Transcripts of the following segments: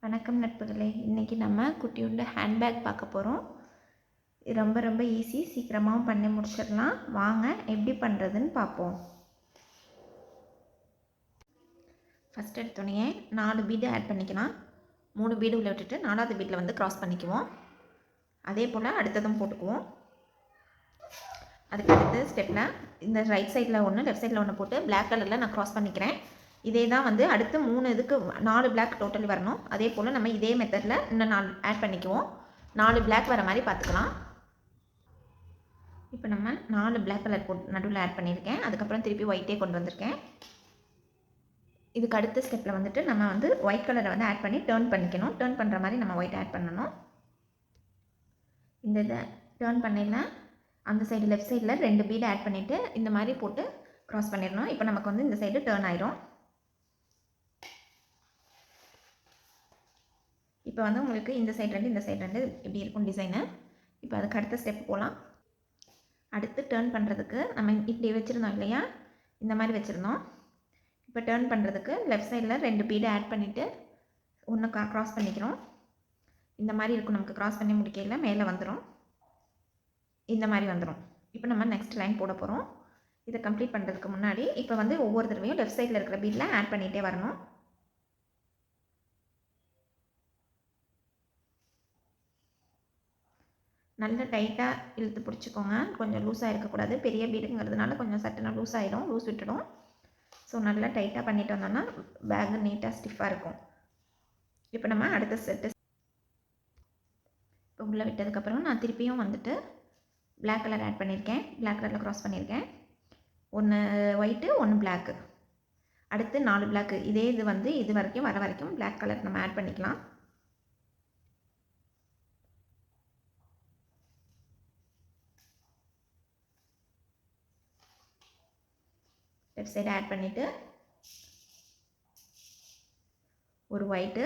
வணக்கம் நட்புகளே. இன்றைக்கி நம்ம குட்டியுள்ள ஹேண்ட்பேக் பார்க்க போகிறோம். இது ரொம்ப ஈஸி, சீக்கிரமாகவும் பண்ணி முடிச்சிடலாம். வாங்க எப்படி பண்ணுறதுன்னு பார்ப்போம். ஃபஸ்ட் எடுத்தோடனே 4 பீடு ஆட் பண்ணிக்கலாம். 3 பீடு உள்ள விட்டுட்டு 4வது பீடில் வந்து க்ராஸ் பண்ணிக்குவோம். அதே போல் அடுத்ததும் போட்டுக்குவோம். அதுக்கு அடுத்த ஸ்டெப்பில் இந்த ரைட் சைடில் ஒன்று லெஃப்ட் சைடில் ஒன்று போட்டு பிளாக் கலரில் நான் க்ராஸ் பண்ணிக்கிறேன். இதே தான் வந்து அடுத்து 3 இதுக்கு 4 பிளாக் டோட்டலி வரணும். அதே போல் நம்ம இதே மெத்தடில் இன்னும் 4 ஆட் பண்ணிக்குவோம். 4 பிளாக் வர மாதிரி பார்த்துக்கலாம். இப்போ நம்ம 4 பிளாக் கலர் போட்டு நடுவில் ஆட் பண்ணியிருக்கேன். அதுக்கப்புறம் திருப்பி ஒயிட்டே கொண்டு வந்திருக்கேன். இதுக்கு அடுத்த ஸ்டெப்பில் வந்துட்டு நம்ம வந்து ஒயிட் கலரை வந்து ஆட் பண்ணி டேர்ன் பண்ணிக்கணும். டேர்ன் பண்ணுற மாதிரி நம்ம ஒயிட் ஆட் பண்ணணும். இந்த இதை டேர்ன் பண்ணிடலாம். அந்த சைடு லெஃப்ட் சைடில் 2 பீடு ஆட் பண்ணிவிட்டு இந்த மாதிரி போட்டு க்ராஸ் பண்ணிடணும். இப்போ நமக்கு வந்து இந்த சைடு டேர்ன் ஆயிரும். இப்போ வந்து உங்களுக்கு இந்த சைடு 2 இந்த சைடு 2 இப்படி இருக்கும் டிசைனு. இப்போ அதுக்கு அடுத்த ஸ்டெப் போகலாம். அடுத்து டேர்ன் பண்ணுறதுக்கு நம்ம இப்படி வச்சுருந்தோம் இல்லையா, இந்த மாதிரி வச்சுருந்தோம். இப்போ டேர்ன் பண்ணுறதுக்கு லெஃப்ட் சைடில் 2 பீடு ஆட் பண்ணிவிட்டு ஒன்று க்ராஸ் பண்ணிக்கிறோம். இந்த மாதிரி இருக்கும். நமக்கு க்ராஸ் பண்ணி முடிக்கையில் மேலே வந்துடும். இந்த மாதிரி வந்துடும். இப்போ நம்ம நெக்ஸ்ட் லைன் போட போகிறோம். இதை கம்ப்ளீட் பண்ணுறதுக்கு முன்னாடி இப்போ வந்து ஒவ்வொரு தடவையும் லெஃப்ட் சைடில் இருக்கிற பீடில் ஆட் பண்ணிகிட்டே வரணும். நல்லா டைட்டாக இழுத்து பிடிச்சிக்கோங்க. கொஞ்சம் லூஸாக இருக்கக்கூடாது. பெரிய பீடுங்கிறதுனால கொஞ்சம் சட்டுன்னு லூஸ் ஆகிடும், லூஸ் விட்டுடும். ஸோ நல்லா டைட்டாக பண்ணிட்டு வந்தோம்னா பேக்கு நீட்டாக ஸ்டிஃபாக இருக்கும். இப்போ நம்ம அடுத்த செட்டு இப்போ உள்ளே விட்டதுக்கப்புறம் நான் திருப்பியும் வந்துட்டு பிளாக் கலர் ஆட் பண்ணியிருக்கேன். பிளாக் கலரில் க்ராஸ் பண்ணியிருக்கேன். ஒன்று ஒயிட்டு, ஒன்று பிளாக்கு. அடுத்து 4 பிளாக்கு. இதே இது வந்து இது வரைக்கும் வர வரைக்கும் பிளாக் கலர் நம்ம ஆட் பண்ணிக்கலாம். லெஃப்ட் சைடு ஆட் பண்ணிவிட்டு ஒரு ஒயிட்டு,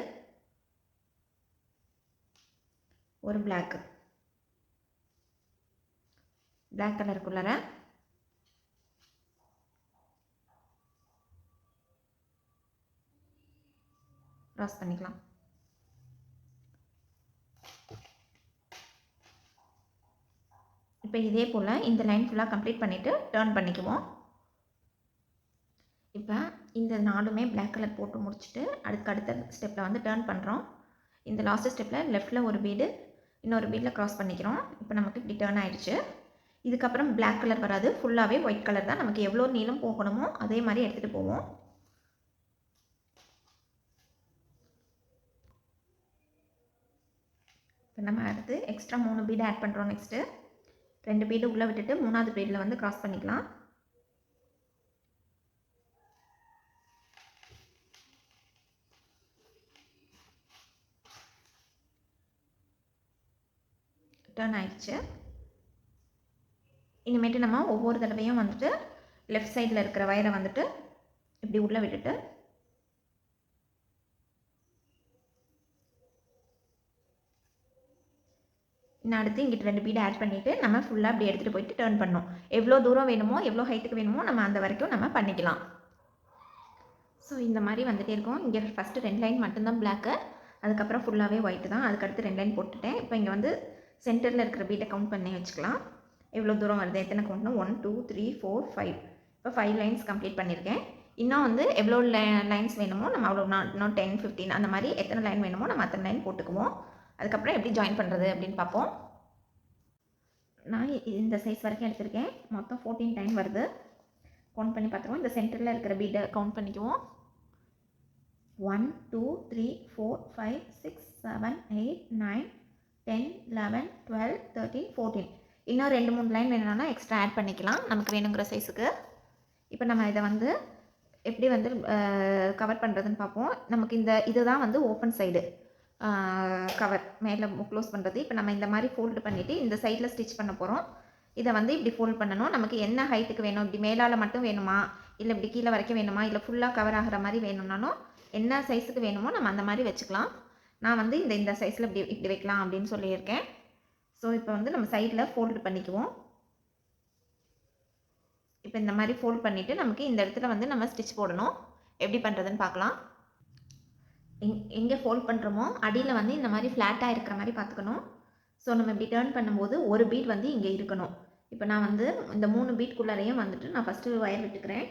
ஒரு பிளாக்கு. பிளாக் கலருக்குள்ளார க்ராஸ் பண்ணிக்கலாம். இப்போ இதே போல் இந்த லைன் ஃபுல்லாக கம்ப்ளீட் பண்ணிவிட்டு டேர்ன் பண்ணிக்குவோம். இப்போ இந்த 4மே பிளாக் கலர் போட்டு முடிச்சுட்டு அடுத்த ஸ்டெப்பில் வந்து டேர்ன் பண்ணுறோம். இந்த லாஸ்ட் ஸ்டெப்பில் லெஃப்டில் ஒரு பீடு, இன்னொரு பீடில் க்ராஸ் பண்ணிக்கிறோம். இப்போ நமக்கு இப்படி டேர்ன் ஆகிடுச்சு. இதுக்கப்புறம் பிளாக் கலர் வராது, ஃபுல்லாகவே ஒயிட் கலர் தான். நமக்கு எவ்வளோ நீளம் போகணுமோ அதே மாதிரி எடுத்துகிட்டு போவோம். இப்போ நம்ம அடுத்து எக்ஸ்ட்ரா 3 பீடு ஆட் பண்ணுறோம். நெக்ஸ்ட்டு 2 பீடு உள்ளே விட்டுட்டு 3வது பீடில் வந்து க்ராஸ் பண்ணிக்கலாம். டர்ன் ஆயிடுச்சு. இனிமேட்டு நம்ம ஒவ்வொரு தடவையும் வந்துட்டு லெஃப்ட் சைடில் இருக்கிற வயரை வந்துட்டு இப்படி உள்ளே விட்டுட்டு இன்னும் அடுத்து இங்கிட்ட 2 பீடு ஆட் பண்ணிவிட்டு நம்ம ஃபுல்லாக அப்படி எடுத்துகிட்டு போயிட்டு டேர்ன் பண்ணோம். எவ்வளோ தூரம் வேணுமோ, எவ்வளோ ஹைட்டுக்கு வேணுமோ நம்ம அந்த வரைக்கும் நம்ம பண்ணிக்கலாம். ஸோ இந்த மாதிரி வந்துகிட்டே இருக்கும். இங்கே ஃபஸ்ட்டு 2 லைன் மட்டும்தான் பிளாக்கு, அதுக்கப்புறம் ஃபுல்லாகவே ஒயிட்டு தான். அதுக்கடுத்து 2 லைன் போட்டுட்டேன். இப்போ இங்கே வந்து சென்டரில் இருக்கிற பீட்டை கவுண்ட் பண்ணி வச்சுக்கலாம். எவ்வளோ தூரம் வருது, எத்தனை கவுண்ட்னா 1 2 3 4 5. இப்போ 5 லைன்ஸ் கம்ப்ளீட் பண்ணியிருக்கேன். இன்னும் வந்து எவ்வளோ லைன்ஸ் வேணுமோ நம்ம அவ்வளோ இன்னும் 10 15 அந்த மாதிரி எத்தனை லைன் வேணுமோ நம்ம அத்தனை லைன் போட்டுக்குவோம். அதுக்கப்புறம் எப்படி ஜாயின் பண்ணுறது அப்படின்னு பார்ப்போம். நான் இந்த சைஸ் வரைக்கும் எடுத்திருக்கேன். மொத்தம் 14 டைம் வருது. கவுண்ட் பண்ணி பார்த்துருவோம். இந்த சென்டரில் இருக்கிற பீட்டை கவுண்ட் பண்ணிக்குவோம். 1 2 3 4 5 6 7 8 9 10 11 12 13 14. இன்னும் 2-3 லைன் வேணும்னா எக்ஸ்ட்ரா ஆட் பண்ணிக்கலாம் நமக்கு வேணுங்கிற சைஸுக்கு. இப்போ நம்ம இதை வந்து எப்படி வந்து கவர் பண்ணுறதுன்னு பார்ப்போம். நமக்கு இதுதான் வந்து ஓப்பன் சைடு கவர் மேலே க்ளோஸ் பண்ணுறது. இப்போ நம்ம இந்த மாதிரி ஃபோல்டு பண்ணிவிட்டு இந்த சைடில் ஸ்டிச் பண்ண போகிறோம். இதை வந்து இப்படி ஃபோல்ட் பண்ணணும். நமக்கு என்ன ஹைட்டுக்கு வேணும், இப்படி மேலால் மட்டும் வேணுமா, இல்லை இப்படி கீழே வரைக்கும் வேணுமா, இல்லை ஃபுல்லாக கவர் ஆகிற மாதிரி வேணும்னாலும் என்ன சைஸுக்கு வேணுமோ நம்ம அந்த மாதிரி வச்சுக்கலாம். நான் வந்து இந்த சைஸில் இப்படி வைக்கலாம் அப்படின்னு சொல்லியிருக்கேன். ஸோ இப்போ வந்து நம்ம சைடில் ஃபோல்டு பண்ணிக்குவோம். இப்போ இந்த மாதிரி ஃபோல்ட் பண்ணிவிட்டு நமக்கு இந்த இடத்துல வந்து நம்ம ஸ்டிச் போடணும். எப்படி பண்ணுறதுன்னு பார்க்கலாம். எங்கே ஃபோல்ட் பண்ணுறோமோ அடியில் வந்து இந்த மாதிரி ஃப்ளாட்டாக இருக்கிற மாதிரி பார்த்துக்கணும். ஸோ நம்ம இப்படி டேர்ன் பண்ணும்போது ஒரு பீட் வந்து இங்கே இருக்கணும். இப்போ நான் வந்து இந்த 3 பீட்குள்ளாரையும் வந்துட்டு நான் ஃபஸ்ட்டு ஒயர் விட்டுக்கிறேன்.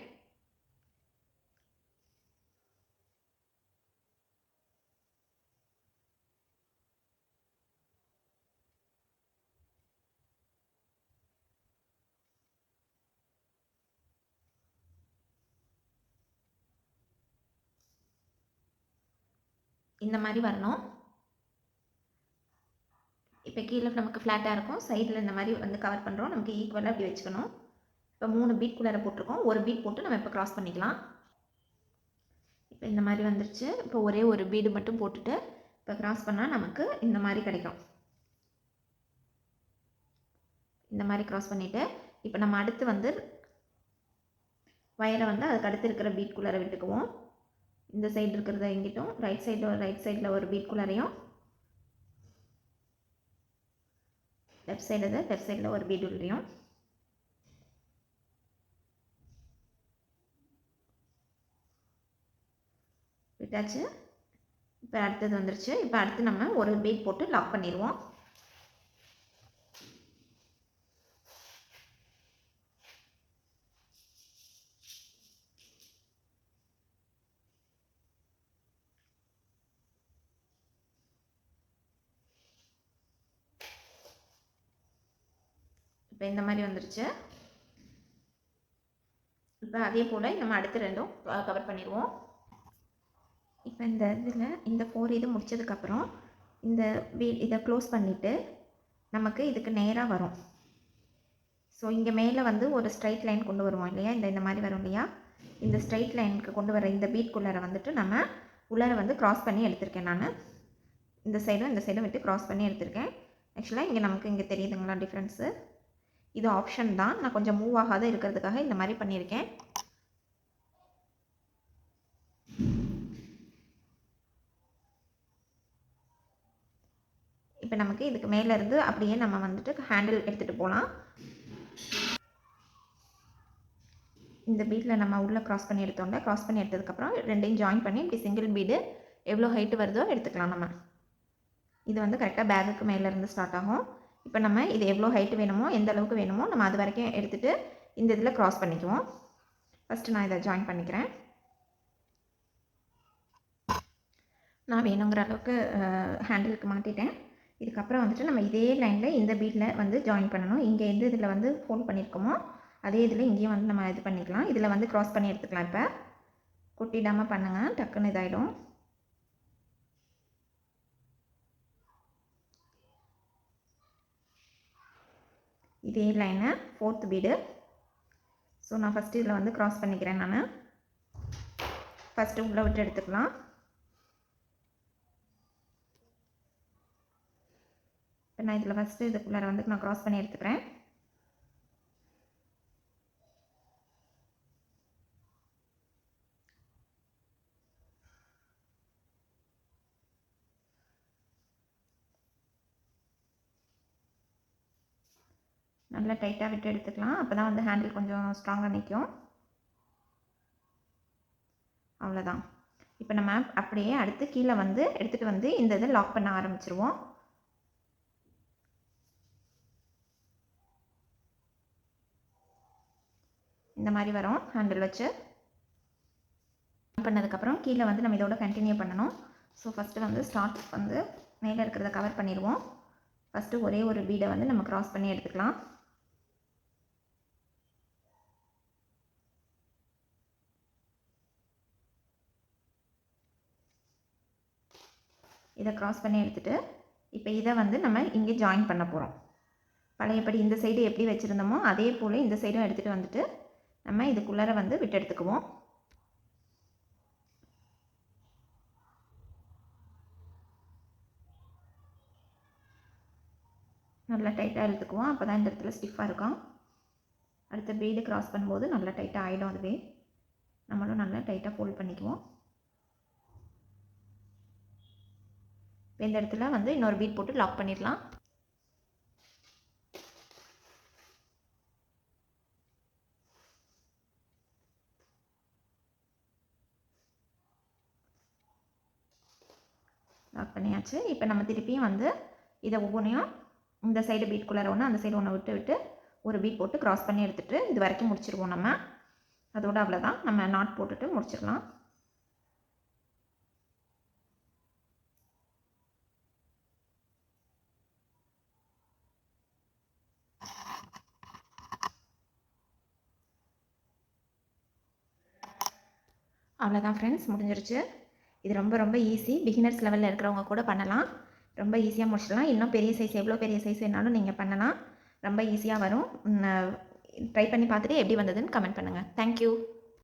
இந்த மாதிரி வரணும். இப்போ கீழே நமக்கு ஃப்ளாட்டாக இருக்கும், சைடில் இந்த மாதிரி வந்து கவர் பண்ணுறோம். நமக்கு ஈக்குவலாக இப்படி வச்சுக்கணும். இப்போ 3 பீட்குள்ளார போட்டிருக்கோம். ஒரு பீட் போட்டு நம்ம இப்போ க்ராஸ் பண்ணிக்கலாம். இப்போ இந்த மாதிரி வந்துருச்சு. இப்போ ஒரே ஒரு பீடு மட்டும் போட்டுட்டு இப்போ க்ராஸ் பண்ணால் நமக்கு இந்த மாதிரி கிடைக்கும். இந்த மாதிரி க்ராஸ் பண்ணிவிட்டு இப்போ நம்ம அடுத்து வந்து வயரை வந்து அதுக்கு அடுத்து இருக்கிற பீட்குள்ளார விட்டுக்குவோம். இந்த சைடு இருக்கிறத எங்கிட்டும் ரைட் சைடில் ஒரு பீட்குள்ளாரையும், லெஃப்ட் சைடில் ஒரு பீட் உள்ளையும் விட்டாச்சு. இப்போ அடுத்தது வந்துருச்சு. இப்போ அடுத்து நம்ம ஒரு பீட் போட்டு லாக் பண்ணிடுவோம். இப்போ இந்த மாதிரி வந்துருச்சு. இப்போ அதே போல் நம்ம அடுத்து ரெண்டும் கவர் பண்ணிடுவோம். இப்போ இந்த இதில் இந்த 4 இது முடித்ததுக்கப்புறம் இந்த இதை க்ளோஸ் பண்ணிவிட்டு நமக்கு இதுக்கு நேராக வரும். ஸோ இங்கே மேலே வந்து ஒரு ஸ்ட்ரைட் லைன் கொண்டு வருவோம் இல்லையா, இந்த மாதிரி வரும் இல்லையா, இந்த ஸ்ட்ரைட் லைனுக்கு கொண்டு வர இந்த பீட்குள்ளார வந்துட்டு நம்ம உள்ளார வந்து க்ராஸ் பண்ணி எடுத்திருக்கேன். நான் இந்த சைடும் விட்டு க்ராஸ் பண்ணி எடுத்திருக்கேன். ஆக்சுவலாக இங்கே நமக்கு இங்கே தெரியுதுங்களா டிஃப்ரென்ஸு? இது ஆப்ஷன் தான். நான் கொஞ்சம் மூவ் ஆகாத இருக்கிறதுக்காக இந்த மாதிரி பண்ணியிருக்கேன். இப்போ நமக்கு இதுக்கு மேலேருந்து அப்படியே நம்ம வந்துட்டு ஹேண்டில் எடுத்துகிட்டு போகலாம். இந்த பீட்டில் நம்ம உள்ளே க்ராஸ் பண்ணி எடுத்தோம்ல, க்ராஸ் பண்ணி எடுத்ததுக்கப்புறம் ரெண்டையும் ஜாயின் பண்ணி இப்படி சிங்கிள் பீடு எவ்வளோ ஹைட்டு வருதோ எடுத்துக்கலாம். நம்ம இது வந்து கரெக்டாக பேக்குக்கு மேலேருந்து ஸ்டார்ட் ஆகும். இப்போ நம்ம இது எவ்வளோ ஹைட்டு வேணுமோ, எந்த அளவுக்கு வேணுமோ நம்ம அது வரைக்கும் எடுத்துகிட்டு இந்த இதில் க்ராஸ் பண்ணிக்குவோம். ஃபஸ்ட்டு நான் இதை ஜாயின் பண்ணிக்கிறேன். நான் வேணுங்கிற அளவுக்கு ஹேண்டிலுக்கு மாட்டிட்டேன். இதுக்கப்புறம் வந்துட்டு நம்ம இதே லைனில் இந்த பீட்டில் வந்து ஜாயின் பண்ணணும். இங்கே எந்த இதில் வந்து ஃபோல்ட் பண்ணியிருக்கோமோ அதே இதில் இங்கேயும் வந்து நம்ம இது பண்ணிக்கலாம். இதில் வந்து க்ராஸ் பண்ணி எடுத்துக்கலாம். இப்போ கொட்டிடாமல் பண்ணுங்கள், டக்குன்னு இதாகிடும். இதே லைனை 4th பீடு. ஸோ நான் ஃபஸ்ட்டு இதில் வந்து க்ராஸ் பண்ணிக்கிறேன். நான் ஃபஸ்ட்டு உள்ளே விட்டு எடுத்துக்கலாம். இப்போ நான் இதில் ஃபஸ்ட்டு இதுக்குள்ளார வந்து நான் க்ராஸ் பண்ணி எடுத்துக்கிறேன். நல்லா டைட்டாக விட்டு எடுத்துக்கலாம். அப்போ தான் வந்து ஹேண்டில் கொஞ்சம் ஸ்ட்ராங்காக நிற்கும். அவ்வளோதான். இப்போ நம்ம அப்படியே அடுத்து கீழே வந்து எடுத்துகிட்டு வந்து இந்த இதை லாக் பண்ண ஆரம்பிச்சிருவோம். இந்த மாதிரி வரும் ஹேண்டில் வச்சு பண்ணதுக்கப்புறம் கீழே வந்து நம்ம இதோட கண்டினியூ பண்ணணும். ஸோ ஃபஸ்ட்டு வந்து ஸ்டார்ட் வந்து மேலே இருக்கிறத கவர் பண்ணிடுவோம். ஃபஸ்ட்டு ஒரே ஒரு பீடை வந்து நம்ம க்ராஸ் பண்ணி எடுத்துக்கலாம். இதை க்ராஸ் பண்ணி எடுத்துகிட்டு இப்போ இதை வந்து நம்ம இங்கே ஜாயின் பண்ண போகிறோம். பழையபடி இந்த சைடு எப்படி வச்சுருந்தோமோ அதே போல் இந்த சைடும் எடுத்துகிட்டு வந்துட்டு நம்ம இதுக்குள்ளார வந்து விட்டு எடுத்துக்குவோம். நல்லா டைட்டாக இழுத்துக்குவோம். அப்போ தான் இந்த இடத்துல ஸ்டிஃபாக இருக்கும். அடுத்த பீடு க்ராஸ் பண்ணும்போது நல்லா டைட்டாக ஆகிடும். அதுவே நம்மளும் நல்லா டைட்டாக ஃபோல்ட் பண்ணிக்குவோம். இந்த இடத்துல வந்து இன்னொரு பீட் போட்டு லாக் பண்ணிடலாம். லாக் பண்ணியாச்சு. இப்போ நம்ம திருப்பியும் வந்து இதை ஒவ்வொன்றையும் இந்த சைடு பீட்குள்ளார ஒன்று, அந்த சைடு ஒன்று விட்டு விட்டு ஒரு பீட் போட்டு க்ராஸ் பண்ணி எடுத்துகிட்டு இது வரைக்கும் முடிச்சிருவோம் நம்ம. அதோட அவ்வளோதான், நம்ம நாட் போட்டுட்டு முடிச்சிடலாம். அவ்வளோதான் ஃப்ரெண்ட்ஸ், முடிஞ்சிருச்சு. இது ரொம்ப ரொம்ப ஈஸி, பிகினர்ஸ் லெவலில் இருக்கிறவங்க கூட பண்ணலாம். ரொம்ப ஈஸியாக முடிச்சிடலாம். இன்னும் பெரிய சைஸ், எவ்வளோ பெரிய சைஸ் வேணாலும் நீங்கள் பண்ணலாம். ரொம்ப ஈஸியாக வரும். ட்ரை பண்ணி பார்த்துட்டு எப்படி வந்ததுன்னு கமெண்ட் பண்ணுங்கள். தேங்க்யூ.